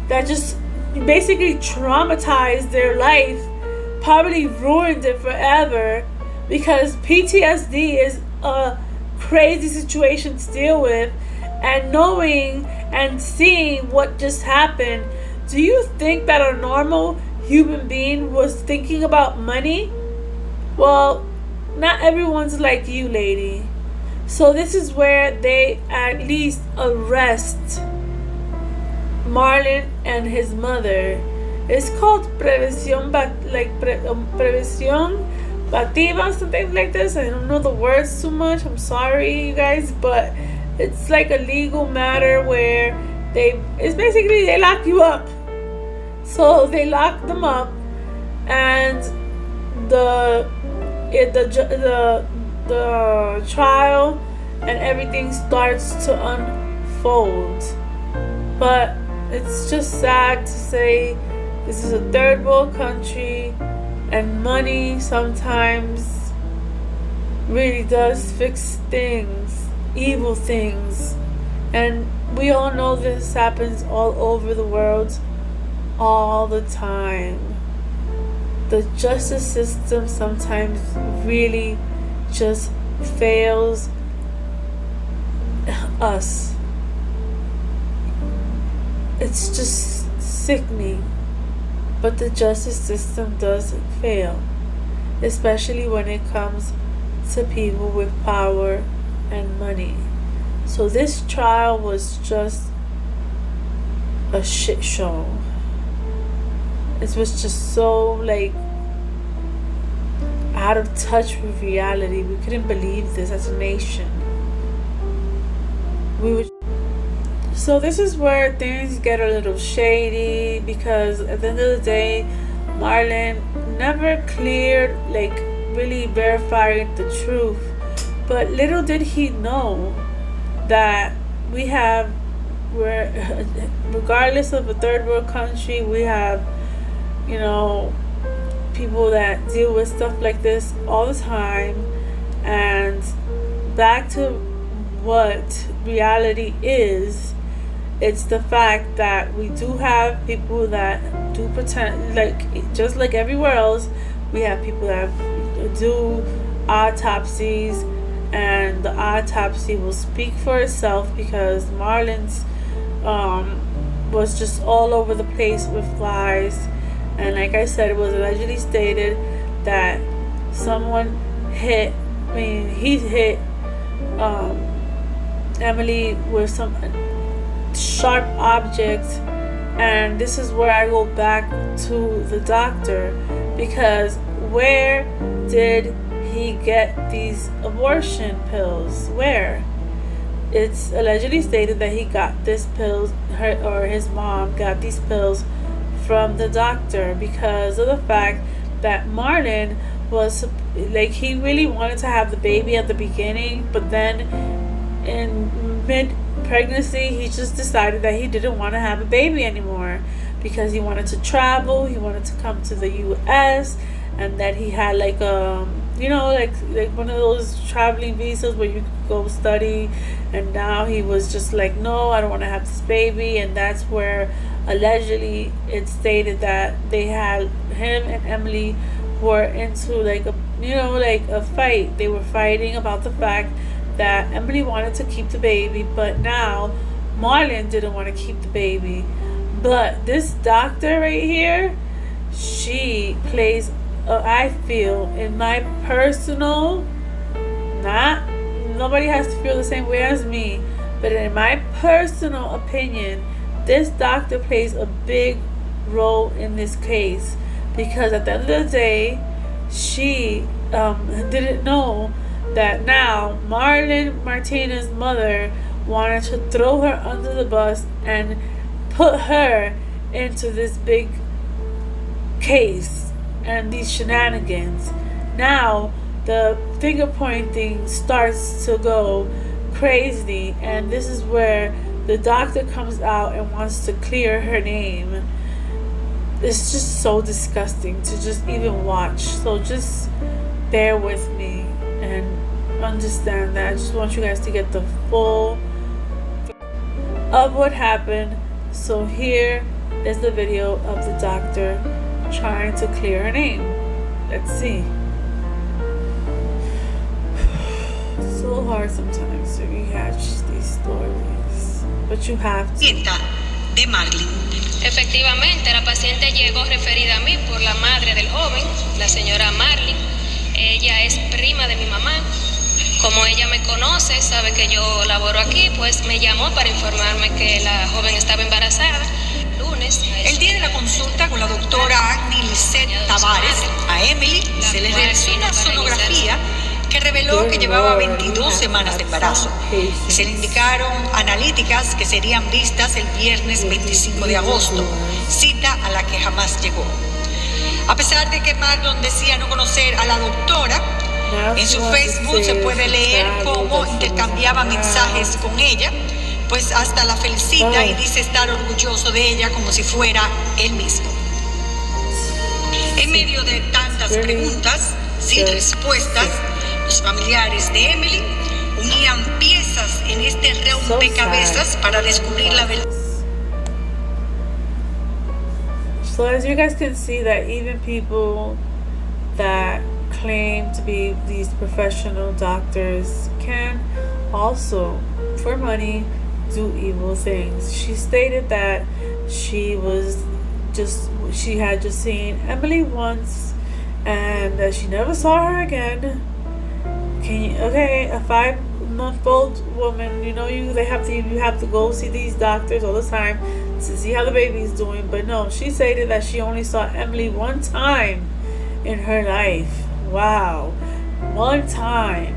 that just basically traumatized their life, probably ruined it forever, because PTSD is a crazy situation to deal with, and knowing and seeing what just happened, do you think that a normal human being was thinking about money? Well, not everyone's like you, lady. So this is where they at least arrest Marlon and his mother. It's called prevención bativa, something like this. I don't know the words too much. I'm sorry, you guys, but it's like a legal matter where it's basically they lock you up. So they lock them up, and the trial and everything starts to unfold. But it's just sad to say this is a third world country, and money sometimes really does fix things, evil things. And we all know this happens all over the world all the time. The justice system sometimes really just fails us. It's just sickening. But the justice system does fail, especially when it comes to people with power and money. So this trial was just a shit show. It was just so out of touch with reality. We couldn't believe this as a nation. we would. So this is where things get a little shady, because at the end of the day, Marlon never cleared, like really verified the truth. But little did he know that we're regardless of a third world country, we have, you know, people that deal with stuff like this all the time. And back to what reality is, it's the fact that we do have people that do pretend, like just like everywhere else, we have people that do autopsies, and the autopsy will speak for itself, because Marlon's was just all over the place with flies. And like I said, it was allegedly stated that someone he hit Emely with some sharp object. And this is where I go back to the doctor, because where did he get these abortion pills? Where? It's allegedly stated that he got these pills, his mom got these pills from the doctor, because of the fact that Marlon was like, he really wanted to have the baby at the beginning, but then in mid pregnancy he just decided that he didn't want to have a baby anymore, because he wanted to travel, he wanted to come to the US, and that he had like you know, like one of those traveling visas where you could go study. And now he was just like, no, I don't want to have this baby. And that's where allegedly it stated that they had, him and Emely were into like a, you know, like a fight. They were fighting about the fact that Emely wanted to keep the baby, but now Marlon didn't want to keep the baby. But this doctor right here, she plays, I feel, in my personal, nobody has to feel the same way as me, but in my personal opinion, this doctor plays a big role in this case, because at the end of the day, she didn't know that now Marlon Martinez's mother wanted to throw her under the bus and put her into this big case and these shenanigans. Now the finger pointing starts to go crazy, and this is where the doctor comes out and wants to clear her name. It's just so disgusting to just even watch. So just bear with me and understand that. I just want you guys to get the full of what happened. So here is the video of the doctor trying to clear her name. Let's see. It's so hard sometimes to rehash these stories, but you have to. De Marlin. Efectivamente, la paciente llegó referida a mí por la madre del joven, la señora Marlin. Ella es prima de mi mamá. Como ella me conoce, sabe que yo laboro aquí, pues me llamó para informarme que la joven estaba embarazada. Lunes. El día de la consulta con la doctora Agni Lisset Tavares, a Emely se le realizó una sonografía que reveló que llevaba 22 semanas de embarazo. Se le indicaron analíticas que serían vistas el viernes 25 de agosto, cita a la que jamás llegó. A pesar de que Marlon decía no conocer a la doctora, en su Facebook se puede leer cómo intercambiaba mensajes con ella, pues hasta la felicita y dice estar orgulloso de ella como si fuera él mismo. En medio de tantas preguntas sin respuestas, los familiares de Emely unían piezas en este rompecabezas para descubrir la verdad. So as you guys can see, that even people that claim to be these professional doctors can also, for money, do evil things. She stated that she had just seen Emely once and that she never saw her again. Okay, a 5-month-old woman, you have to go see these doctors all the time to see how the baby's doing. But no, she stated that she only saw Emely one time in her life. Wow, one time.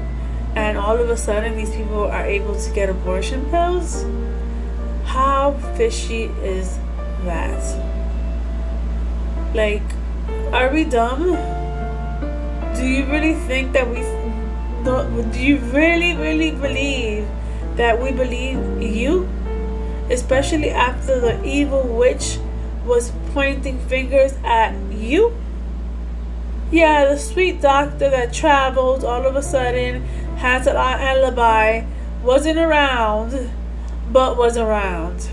and all of a sudden these people are able to get abortion pills? How fishy is that? Like, are we dumb? Do you really think that do you really believe that we believe you? Especially after the evil witch was pointing fingers at you? Yeah, the sweet doctor that traveled all of a sudden has an alibi, wasn't around, but was around.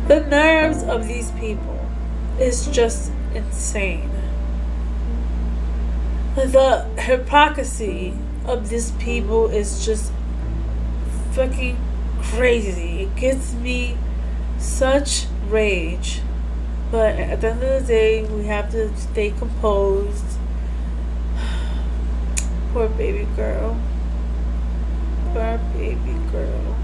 The nerves of these people is just insane. The hypocrisy of these people is just fucking crazy. It gives me such rage. But at the end of the day, we have to stay composed. Poor baby girl. Poor baby girl.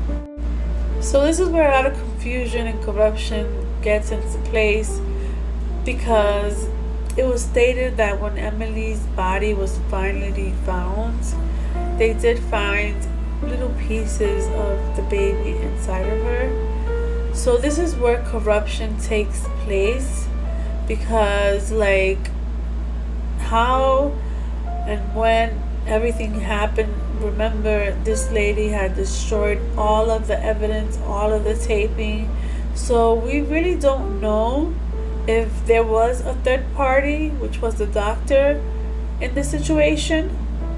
So this is where a lot of confusion and corruption gets into place, because it was stated that when Emely's body was finally found, they did find little pieces of the baby inside of her. So this is where corruption takes place, because like how and when everything happened, remember this lady had destroyed all of the evidence, all of the taping. So we really don't know if there was a third party, which was the doctor, in this situation.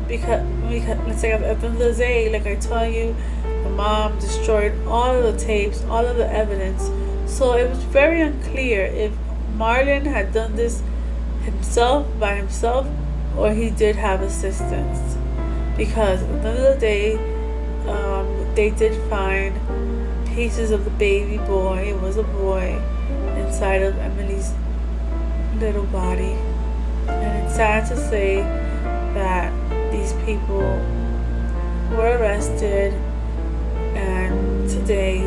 Because let's say at the end of the day, like I tell you, the mom destroyed all of the tapes, all of the evidence. So it was very unclear if Marlon had done this by himself, or he did have assistance. Because at the end of the day, they did find pieces of the baby boy. It was a boy inside of Emily's little body. And it's sad to say that these people were arrested, and today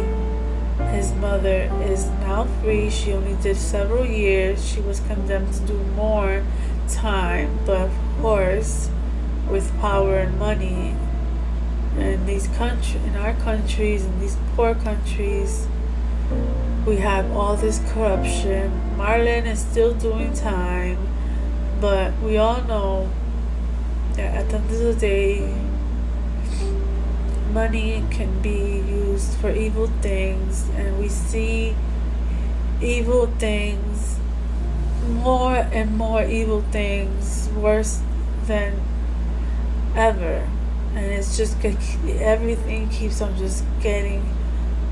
his mother is now free. She only did several years. She was condemned to do more time, but of course with power and money in our countries, in these poor countries, we have all this corruption. Marlon is still doing time, but we all know that at the end of the day, money can be used for evil things, and we see evil things, more and more evil things, worse than ever. And it's just, everything keeps on just getting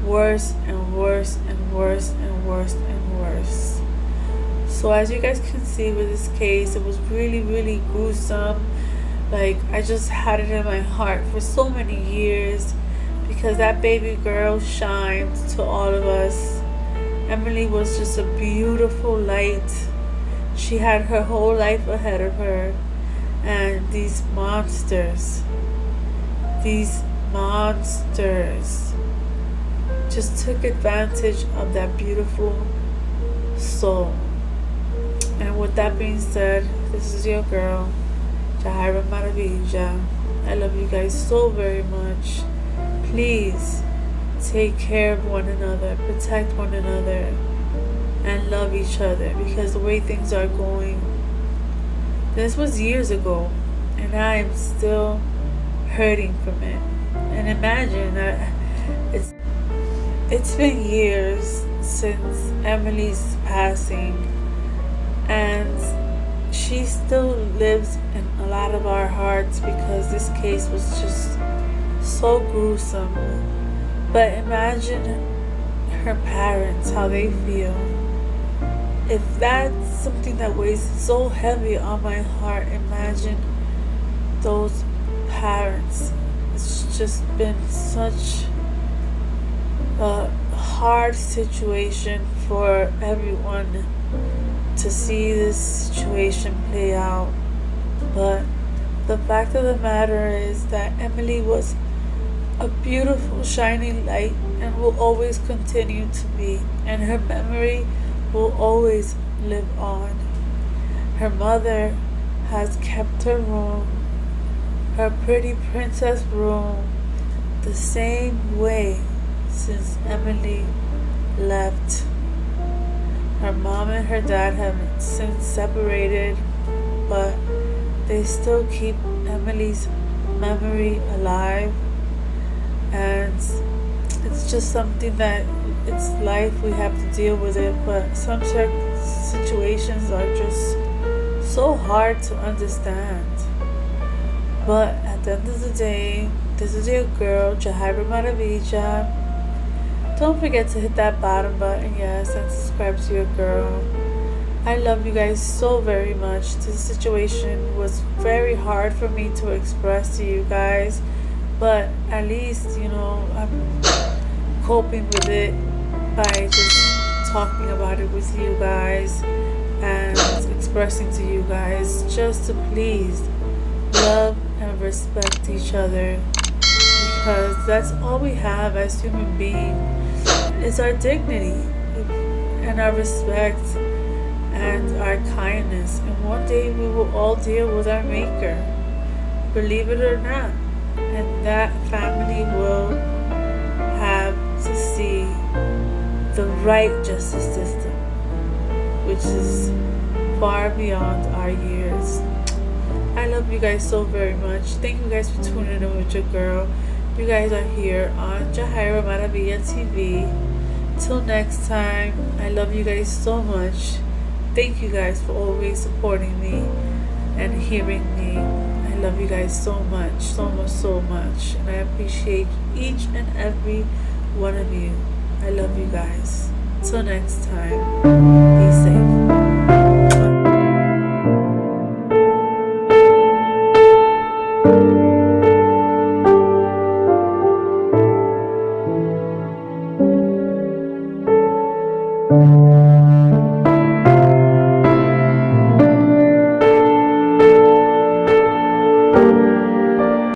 worse and worse and worse and worse and worse. So as you guys can see with this case, it was really gruesome. Like, I just had it in my heart for so many years, because that baby girl shined to all of us. Emely was just a beautiful light. She had her whole life ahead of her, and these monsters just took advantage of that beautiful soul. And with that being said, this is your girl, Jahaira Maravilla. I love you guys so very much. Please take care of one another, protect one another, and love each other, because the way things are going, this was years ago, and I am still hurting from it. And imagine that it's been years since Emily's passing, and she still lives in a lot of our hearts, because this case was just so gruesome. But imagine her parents, how they feel. If that's something that weighs so heavy on my heart, imagine those parents. It's just been such a hard situation for everyone to see this situation play out. But the fact of the matter is that Emely was a beautiful shining light, and will always continue to be, and her memory will always live on. Her mother has kept her room, her pretty princess room the same way since Emely left. Her mom and her dad have since separated, but they still keep Emily's memory alive, and it's just something that it's life, we have to deal with it, but some certain situations are just so hard to understand. But at the end of the day, this is your girl, Jahaira Maravilla. Don't forget to hit that bottom button, yes, and subscribe to your girl. I love you guys so very much. This situation was very hard for me to express to you guys, but at least, I'm coping with it by just talking about it with you guys and expressing to you guys, just to please love and respect each other, because that's all we have as human beings. It's our dignity and our respect and our kindness, and one day we will all deal with our maker, believe it or not, and that family will have to see the right justice system, which is far beyond our years. I love you guys so very much. Thank you guys for tuning in with your girl. You guys are here on Jahaira Maravilla TV. Till next time, I love you guys so much. Thank you guys for always supporting me and hearing me. I love you guys so much, so much, so much. And I appreciate each and every one of you. I love you guys. Till next time.